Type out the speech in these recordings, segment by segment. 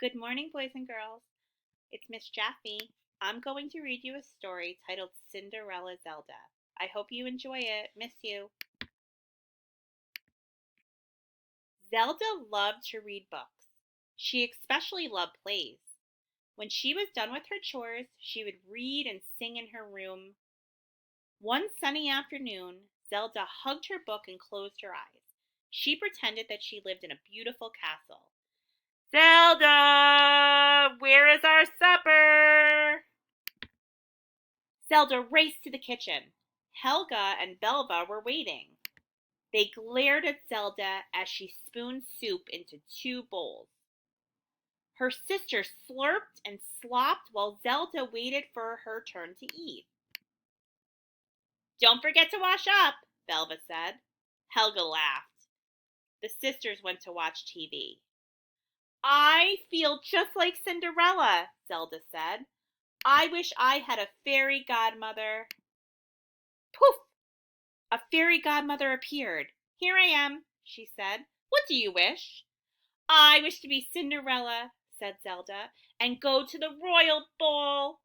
Good morning, boys and girls. It's Miss Jaffe. I'm going to read you a story titled Cinderella Zelda. I hope you enjoy it. Miss you. Zelda loved to read books. She especially loved plays. When she was done with her chores, she would read and sing in her room. One sunny afternoon, Zelda hugged her book and closed her eyes. She pretended that she lived in a beautiful castle. Zelda, where is our supper? Zelda raced to the kitchen. Helga and Belva were waiting. They glared at Zelda as she spooned soup into two bowls. Her sister slurped and slopped while Zelda waited for her turn to eat. Don't forget to wash up, Belva said. Helga laughed. The sisters went to watch TV. I feel just like Cinderella, Zelda said. I wish I had a fairy godmother. Poof! A fairy godmother appeared. Here I am, she said. What do you wish? I wish to be Cinderella, said Zelda, and go to the royal ball.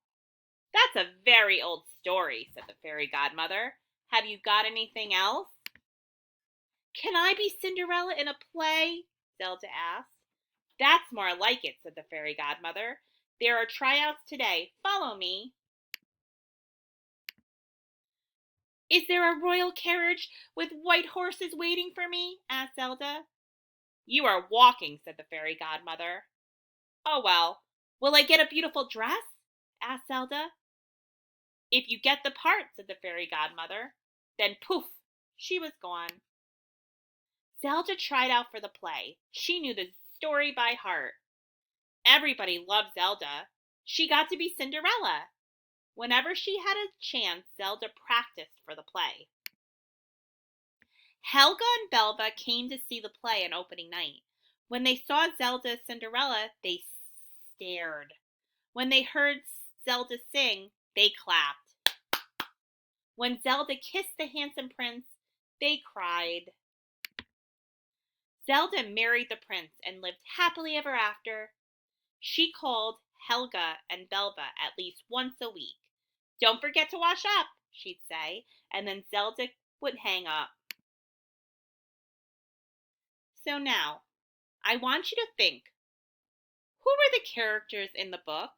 That's a very old story, said the fairy godmother. Have you got anything else? Can I be Cinderella in a play? Zelda asked. That's more like it, said the fairy godmother. There are tryouts today. Follow me. Is there a royal carriage with white horses waiting for me? Asked Zelda. You are walking, said the fairy godmother. Oh well, will I get a beautiful dress? Asked Zelda. If you get the part, said the fairy godmother. Then poof, she was gone. Zelda tried out for the play. She knew the story by heart. Everybody loved Zelda. She got to be Cinderella. Whenever she had a chance, Zelda practiced for the play. Helga and Belva came to see the play on opening night. When they saw Zelda as Cinderella, they stared. When they heard Zelda sing, they clapped. When Zelda kissed the handsome prince, they cried. Zelda married the prince and lived happily ever after. She called Helga and Belva at least once a week. Don't forget to wash up, she'd say, and then Zelda would hang up. So now, I want you to think, who were the characters in the book?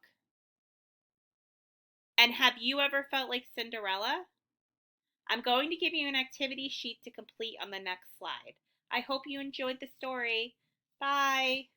And have you ever felt like Cinderella? I'm going to give you an activity sheet to complete on the next slide. I hope you enjoyed the story. Bye.